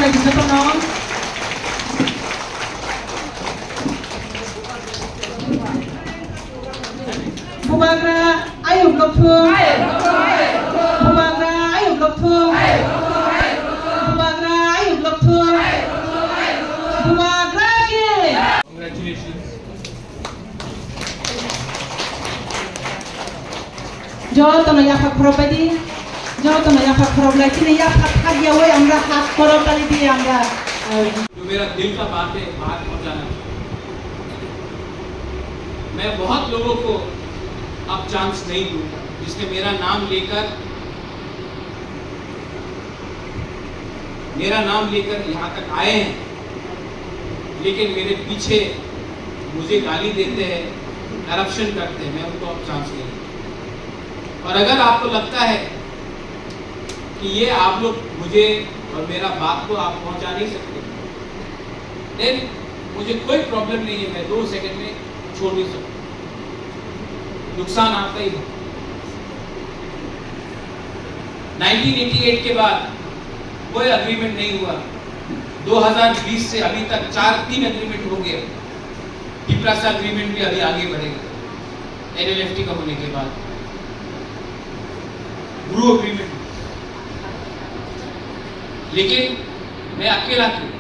lagi sa tanong. Bubagra ayub lokthum. Bubagra ayub lokthum. Bubagra ayub lokthum. Bubagra ke. Congratulations. Jauh tanah yang hak property, jauh tanah yang hak property, kini yang hak dia weh amra hak property dia amra. जो मेरा दिल का बात है बाहर पहुंचाना, मैं बहुत लोगों को अब चांस नहीं दूंगा जिसने मेरा नाम लेकर यहाँ तक आए हैं, लेकिन मेरे पीछे मुझे गाली देते हैं, करप्शन करते हैं, मैं उनको अब चांस नहीं दूंगा। और अगर आपको लगता है कि ये आप लोग मुझे और मेरा बात को आप पहुंचा नहीं सकते, देन मुझे कोई प्रॉब्लम नहीं है, मैं 2 सेकंड में छोड़ नहीं सकता, नुकसान आपका ही है। 1988 के बाद कोई अग्रीमेंट नहीं हुआ, 2020 से अभी तक 3 अग्रीमेंट हो गए, पिपरासा अग्रीमेंट भी अभी आगे बढ़ेगा NLFT का होने के बाद, ब्रू अग्रीमेंट, लेकिन मैं अकेला क्यों?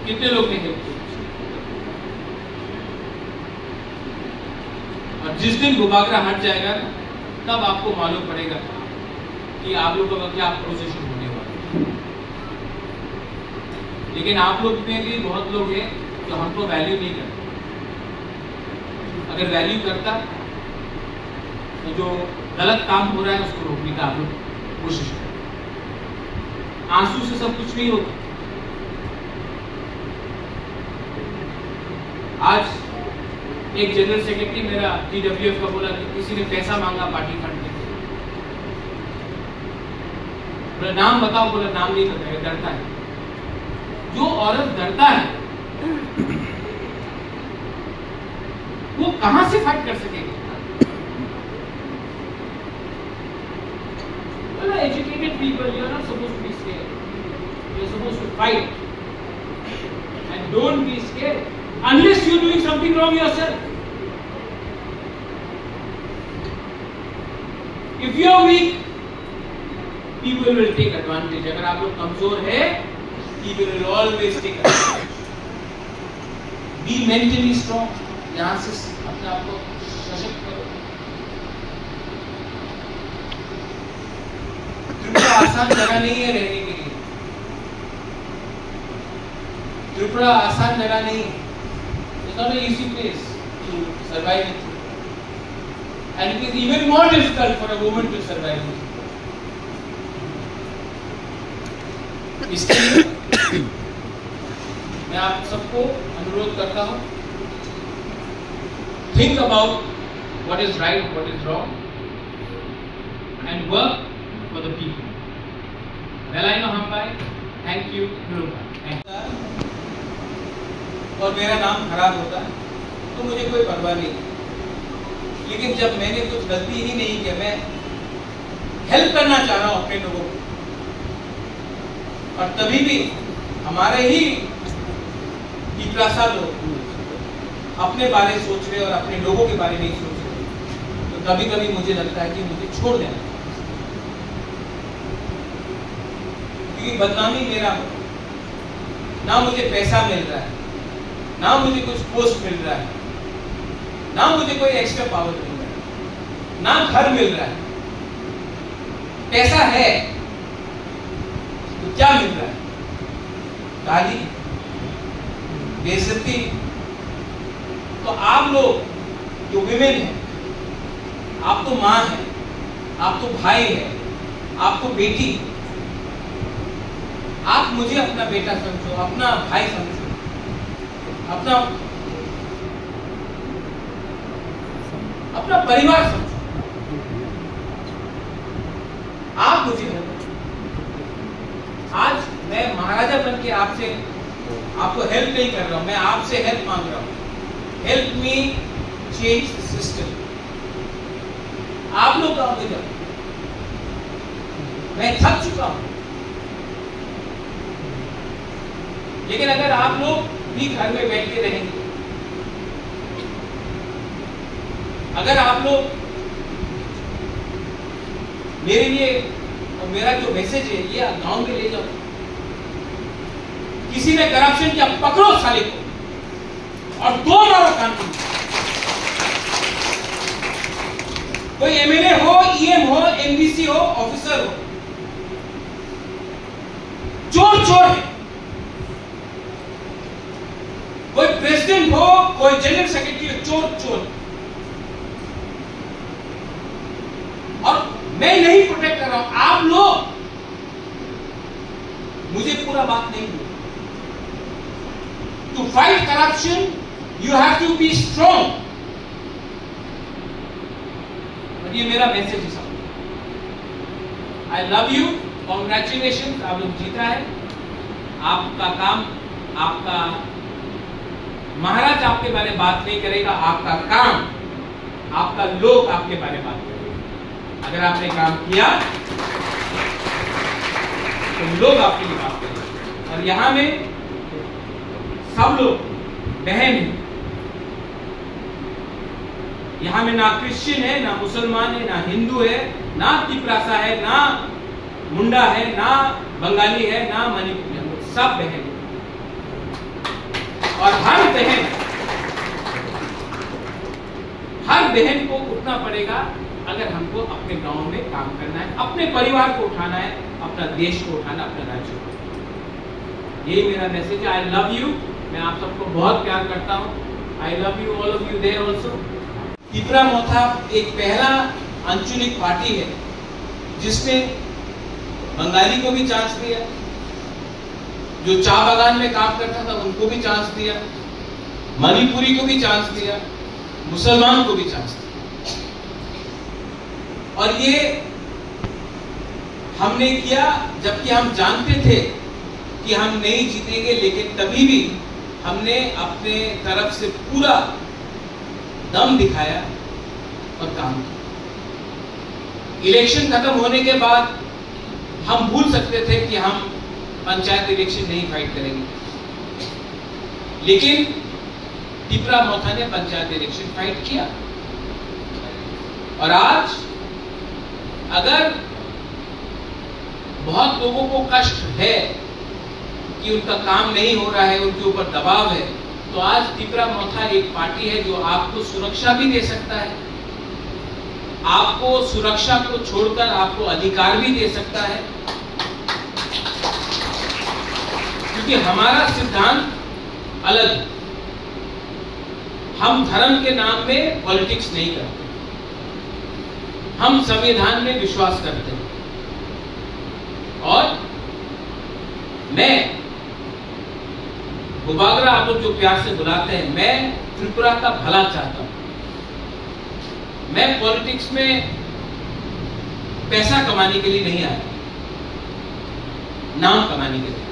कितने लोग ने हेल्प किया? और जिस दिन बुबागरा हट जाएगा तब आपको मालूम पड़ेगा कि आप लोगों का क्या पोजीशन होने वाला है। लेकिन आप लोग में भी बहुत लोग हैं जो हमको वैल्यू नहीं करते। अगर वैल्यू करता तो जो गलत काम हो रहा है उसको रोकने का आप लोग कोशिश करें। आंसू से सब कुछ नहीं होता। आज एक जनरल सेक्रेटरी मेरा TWF का बोला कि किसी ने पैसा मांगा पार्टी फंड के लिए, बोला नाम बताओ, बोला नाम नहीं बताया, डरता है। जो औरत डरता है वो कहां से फाइट कर सकेगी? Educated people, you are not supposed to be scared. You are supposed to fight, and don't be scared unless you are doing something wrong yourself. If you are weak, people will take advantage. अगर आप लोग कमजोर है, people will always take advantage. Be mentally strong. यहाँ से अपने आप को सशक्त करो। त्रिपुरा आसान जगह नहीं है रहने के लिए। त्रिपुरा आसान जगह नहीं है। It's not an easy place to survive in. And it is even more difficult for a woman to survive in. इसके लिए मैं आप सबको अनुरोध करता हूँ, think about what is right, what is wrong, and work for the people. Velaino Hampai, thank you, Nurullah. और मेरा नाम खराब होता है तो मुझे कोई परवाह नहीं, लेकिन जब मैंने कुछ गलती ही नहीं किया, मैं हेल्प करना चाह रहा हूँ अपने लोगों को, और तभी भी हमारे ही पिपरासा लोग अपने बारे सोच रहे और अपने लोगों के बारे नहीं सोच रहे, तो कभी कभी मुझे लगता है कि मुझे छोड़ देना, क्योंकि बदनामी मेरा हो, ना मुझे पैसा मिल रहा है, ना मुझे कुछ पोस्ट मिल रहा है, ना मुझे कोई एक्स्ट्रा पावर मिल रहा है, ना घर मिल रहा है। पैसा है तो क्या मिल रहा है? गाली, बेइज्जती। तो आप लोग जो विमेन हैं, आप तो माँ हैं, आप तो भाई हैं, आप तो बेटी, आप मुझे अपना बेटा समझो, अपना भाई समझो, अपना परिवार समझो। आप मुझे आज मैं महाराजा बन के आपको हेल्प नहीं कर रहा हूं, मैं आपसे हेल्प मांग रहा हूं। Help me change the system. आप लोग गाँव में जाओ, मैं थक चुका हूं। लेकिन अगर आप लोग भी घर में बैठ के रहेंगे, अगर आप लोग मेरे लिए और मेरा जो मैसेज है ये गांव में ले जाओ, किसी ने करप्शन किया पकड़ो साले को और 2 मारो कानून। कोई एमएलए हो, ईएम हो, एमडीसी हो, ऑफिसर हो, चोर चोर है। कोई प्रेसिडेंट हो, कोई जनरल सेक्रेटरी हो, चोर चोर। और मैं नहीं प्रोटेक्ट कर रहा हूं, आप लोग मुझे पूरा बात नहीं बोलो। To fight corruption you have to be strong. और ये मेरा मैसेज है सब। आई लव यू, कॉन्ग्रेचुलेशन, आप लोग जीता है। आपका काम, आपका महाराज आपके बारे में बात नहीं करेगा, आपका काम, आपका लोग आपके बारे में बात करेगा। अगर आपने काम किया तो लोग आपके लिए बात करेंगे। और यहां में सब लोग बहन हैं, यहां में ना क्रिश्चियन है, ना मुसलमान है, ना हिंदू है, ना तिपरासा है, ना मुंडा है, ना बंगाली है, ना मणिपुरी है, सब बहन है। और हर बहन को उठना पड़ेगा अगर हमको अपने गांव में काम करना है, अपने परिवार को उठाना है, अपना देश को उठाना, अपना राज्य को। यही मेरा मैसेज है। आई लव यू, मैं आप सबको बहुत प्यार करता हूँ। I love you all of you there also. Tipra Motha एक पहला आंचलिक पार्टी है जिसने बंगाली को भी चांस दिया, जो चाय बागान में काम करता था उनको भी चांस दिया, मणिपुरी को भी चांस दिया, मुसलमान को भी चांस दिया। और ये हमने किया जबकि हम जानते थे कि हम नहीं जीतेंगे, लेकिन तभी भी हमने अपने तरफ से पूरा दम दिखाया और काम किया। इलेक्शन खत्म होने के बाद हम भूल सकते थे कि हम पंचायत इलेक्शन नहीं फाइट करेंगे, लेकिन तिपरा मोथा ने पंचायत इलेक्शन फाइट किया। और आज अगर बहुत लोगों को कष्ट है कि उनका काम नहीं हो रहा है, उनके ऊपर दबाव है, तो आज तिपरा मोथा एक पार्टी है जो आपको सुरक्षा भी दे सकता है, आपको सुरक्षा को छोड़कर आपको अधिकार भी दे सकता है। क्योंकि हमारा सिद्धांत अलग है। हम धर्म के नाम में पॉलिटिक्स नहीं करते, हम संविधान में विश्वास करते हैं। और मैं गुबागरा, आप लोग जो प्यार से बुलाते हैं, मैं त्रिपुरा का भला चाहता हूं। मैं पॉलिटिक्स में पैसा कमाने के लिए नहीं आया, नाम कमाने के लिए।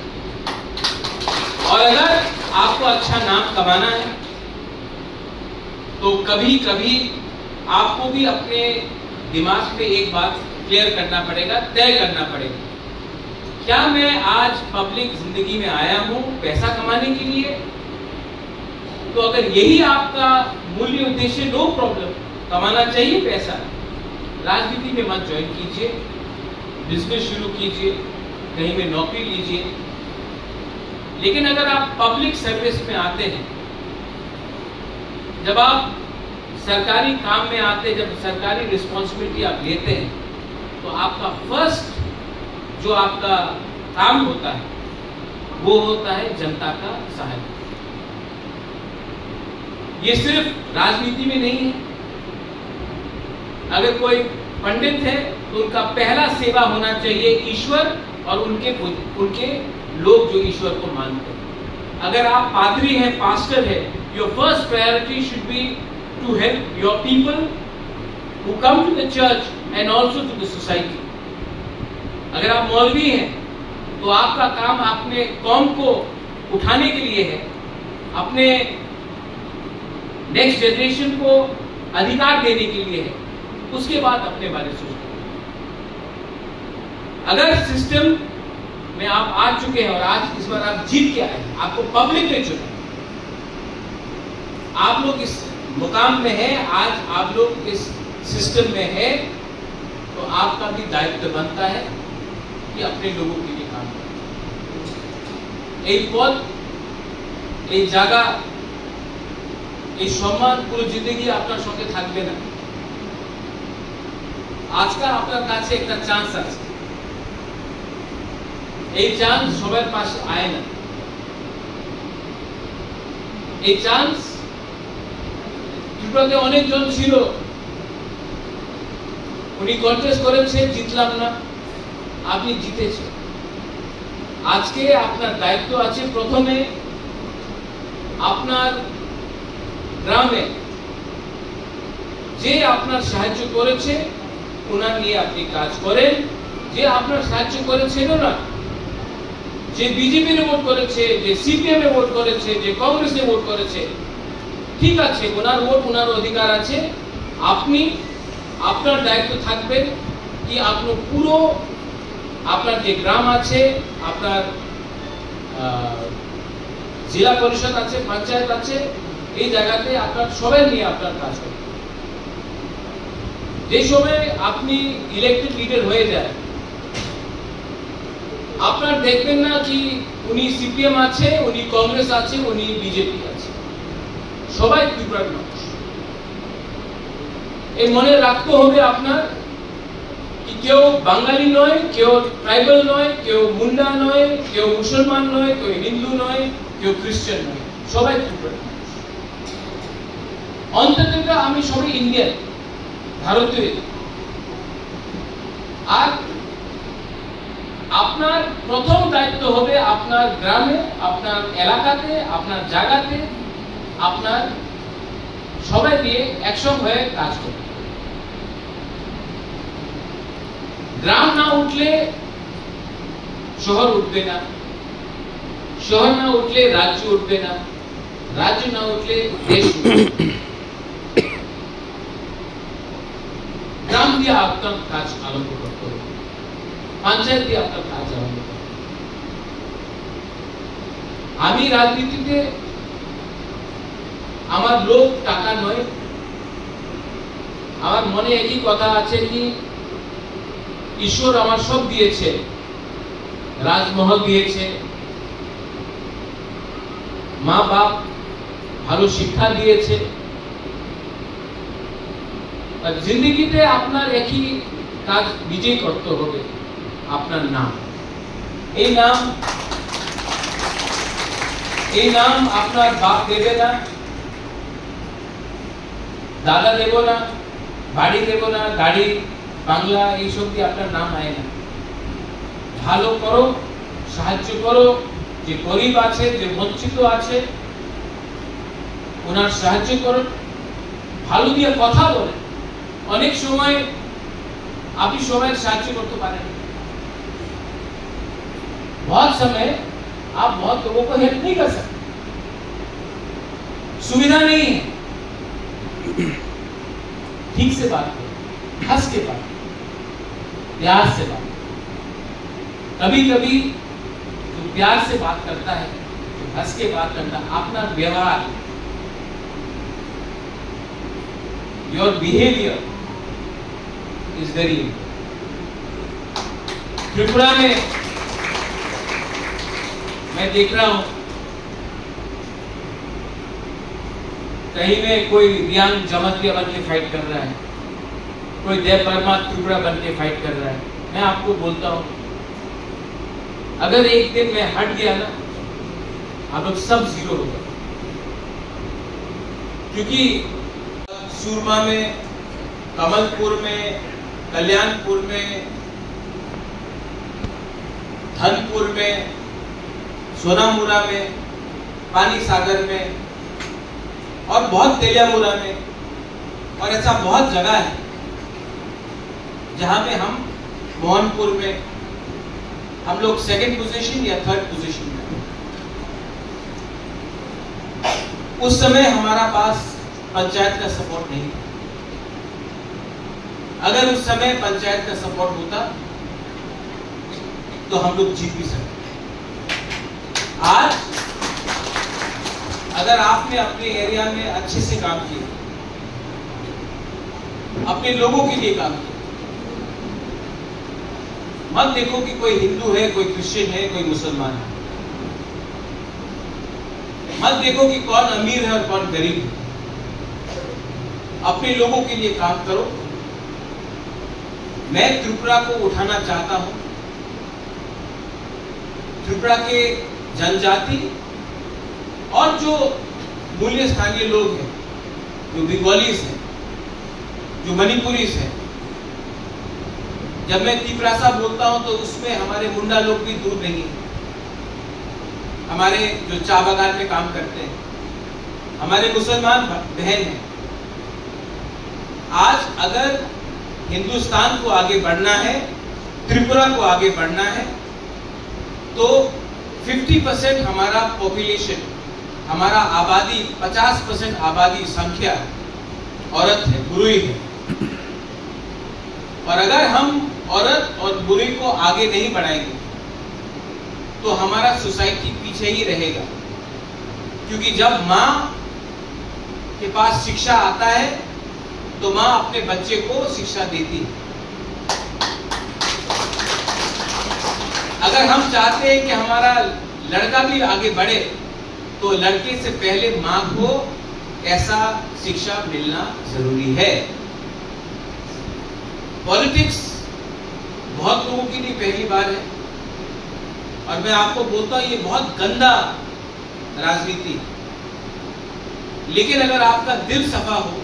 और अगर आपको अच्छा नाम कमाना है तो कभी कभी आपको भी अपने दिमाग में एक बात क्लियर करना पड़ेगा, तय करना पड़ेगा, क्या मैं आज पब्लिक जिंदगी में आया हूं पैसा कमाने के लिए? तो अगर यही आपका मूल्य उद्देश्य, नो प्रॉब्लम, कमाना चाहिए पैसा, राजनीति में मत ज्वाइन कीजिए, बिजनेस शुरू कीजिए, कहीं में नौकरी लीजिए। लेकिन अगर आप पब्लिक सर्विस में आते हैं, जब आप सरकारी काम में आते हैं, जब सरकारी रिस्पॉन्सिबिलिटी आप लेते हैं, तो आपका फर्स्ट जो आपका काम होता है वो होता है जनता का सहायता। ये सिर्फ राजनीति में नहीं है। अगर कोई पंडित है तो उनका पहला सेवा होना चाहिए ईश्वर और उनके लोग जो ईश्वर को मानते हैं। अगर आप पादरी हैं, पास्टर है, your first priority should be to help your people who come to the church and also to the society. अगर आप मौलवी हैं तो आपका काम अपने कौम को उठाने के लिए है, अपने नेक्स्ट जनरेशन को अधिकार देने के लिए है, उसके बाद अपने बारे में सोचो। अगर सिस्टम में आप आ चुके हैं और आज इस बार आप जीत के आए हैं, आपको पब्लिक ने चुना, आप लोग इस मुकाम में हैं, आज आप लोग इस सिस्टम में हैं, तो आपका भी दायित्व बनता है कि अपने लोगों के लिए काम करें। एक पद, एक जगह, एक सम्मान পুরো জিন্দগি আপনার সঙ্গে থাকবে না। আজকে আপনার কাছে একটা চান্স আছে, এই চান্স সবার পাশে আয় না। এই চান্স ত্রিপুরাতে অনেকজন ছিল, উনি কন্টেস্ট করেছে, জিতলাম না, আপনি জিতেছেন। আজকে আপনার দায়িত্ব আছে প্রথমে আপনার গ্রামে যে আপনার সাহায্য করেছে ওনার নিয়ে আপনি কাজ করেন, যে আপনার সাহায্য করেছিল না, যে বিজেপি রে ভোট করেছে, যে সিপিএম এ ভোট করেছে, যে কংগ্রেস এ ভোট করেছে, ঠিক আছে, ওনার ভোট ওনার অধিকার আছে। আপনি আপনার দায়িত্ব থাকবে কি আপনার পুরো আপনার যে গ্রাম আছে, আপনার জেলা পরিষদ আছে, পঞ্চায়েত আছে, এই জায়গাতে আপনার সবাই নিয়ে আপনার কাজ করবে। যে সময় আপনি ইলেক্টেড লিডার হয়ে যায়, আপনার দেখবেন না কি উনি সিপিএম আছে, উনি কংগ্রেস আছে, উনি বিজেপি আছে, সবাই ত্রিপুরার মানুষ। এই মনে রাখতে হবে আপনার কি কেউ বাঙালি নয়, কেউ ট্রাইবাল নয়, কেউ মুন্ডা নয়, কেউ মুসলমান নয়, কেউ হিন্দু নয়, কেউ খ্রিস্টান নয়, সবাই ত্রিপুরার মানুষ। অন্তত আমি সবাই ইন্ডিয়ান, ভারতীয়। আর আপনার প্রথম দায়িত্ব হবে আপনার গ্রামে, আপনার এলাকাতে, আপনার জায়গাতে আপনার সবাই দিয়ে একসঙ্গে হয়ে কাজ করবে। গ্রাম না উঠলে শহর উঠবে না, শহর না উঠলে রাজ্য উঠবে না, রাজ্য না উঠলে দেশ উঠবে। গ্রাম দিয়ে আপনার কাজ আরম্ভ করতে হবে, পঞ্চায়েত দিয়ে আপনার কাজ আরম্ভ করতে হবে। আমি রাজনীতিতে আমার লোক টাকা নয়, আমার মনে একই কথা আছে কি ঈশ্বর আমার সব দিয়েছে, রাজমহল দিয়েছে, মা বাপ ভালো শিক্ষা দিয়েছে, আর জিন্দগিতে আপনার একই কাজ নিজেই করতে হবে, আপনার নাম। এই নাম আপনার বাপ দেবে না, দাদা দেব না, বাড়ি দেব না, গাড়ি বাংলা এইসব দিয়ে আপনার নাম আয় না। ভালো করো, সাহায্য করো, যে গরিব আছে, যে বঞ্চিত আছে ওনার সাহায্য করো, ভালো দিয়ে কথা বলে। অনেক সময় আপনি সবাই সাহায্য করতে পারেন, बहुत समय आप बहुत लोगों को हेल्प नहीं कर सकते, सुविधा नहीं है। ठीक से बात करो, हंस के बात करो, प्यार से बात करो। कभी कभी जो प्यार से बात करता है, जो हंस के बात करता है, अपना व्यवहार, your behaviour is very important. Tripura में मैं देख रहा हूं कहीं में कोई रियांग जमतिया बन के फाइट कर रहा है, कोई देव वर्मा त्रिपुरा बन के फाइट कर रहा है। मैं आपको बोलता हूं अगर एक दिन मैं हट गया ना, आप लोग सब जीरो हो गए। क्योंकि सूरमा में, कमलपुर में, कल्याणपुर में, धनपुर में, सोनामुरा में, पानी सागर में और बहुत तेलियामुरा में, और ऐसा बहुत जगह है जहां पे हम मोहनपुर में हम लोग सेकंड पोजीशन या थर्ड पोजीशन में। उस समय हमारा पास पंचायत का सपोर्ट नहीं था। अगर उस समय पंचायत का सपोर्ट होता तो हम लोग जीत भी सकते। आज अगर आपने अपने एरिया में अच्छे से काम किया, अपने लोगों के लिए काम किया, मत देखो कि कोई हिंदू है, कोई क्रिश्चियन है, कोई मुसलमान है, मत देखो कि कौन अमीर है और कौन गरीब है। अपने लोगों के लिए काम करो। मैं त्रिपुरा को उठाना चाहता हूं। त्रिपुरा के जनजाति और जो मूल्य स्थानीय लोग हैं, जो बंगालीज हैं, जो मणिपुरीज हैं, जब मैं तिपरासा बोलता हूं तो उसमें हमारे मुंडा लोग भी दूर नहीं है। हमारे जो चाय बागान में काम करते हैं, हमारे मुसलमान बहन हैं। आज अगर हिंदुस्तान को आगे बढ़ना है, त्रिपुरा को आगे बढ़ना है, तो 50% हमारा पॉपुलेशन, हमारा आबादी, 50% आबादी संख्या औरत है, बुरुई है। और अगर हम औरत और बुरुई को आगे नहीं बढ़ाएंगे तो हमारा सोसाइटी पीछे ही रहेगा। क्योंकि जब माँ के पास शिक्षा आता है तो माँ अपने बच्चे को शिक्षा देती है। अगर हम चाहते हैं कि हमारा लड़का भी आगे बढ़े तो लड़के से पहले माँ को ऐसा शिक्षा मिलना जरूरी है। पॉलिटिक्स बहुत लोगों के लिए पहली बार है और मैं आपको बोलता हूं ये बहुत गंदा राजनीति। लेकिन अगर आपका दिल सफा हो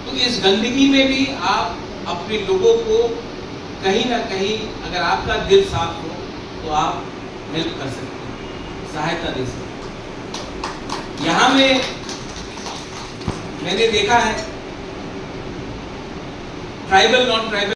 तो इस गंदगी में भी आप अपने लोगों को कहीं ना कहीं, अगर आपका दिल साफ हो तो आप हेल्प कर सकते हैं, सहायता दे सकते हैं। यहां में मैंने देखा है ट्राइबल, नॉन ट्राइबल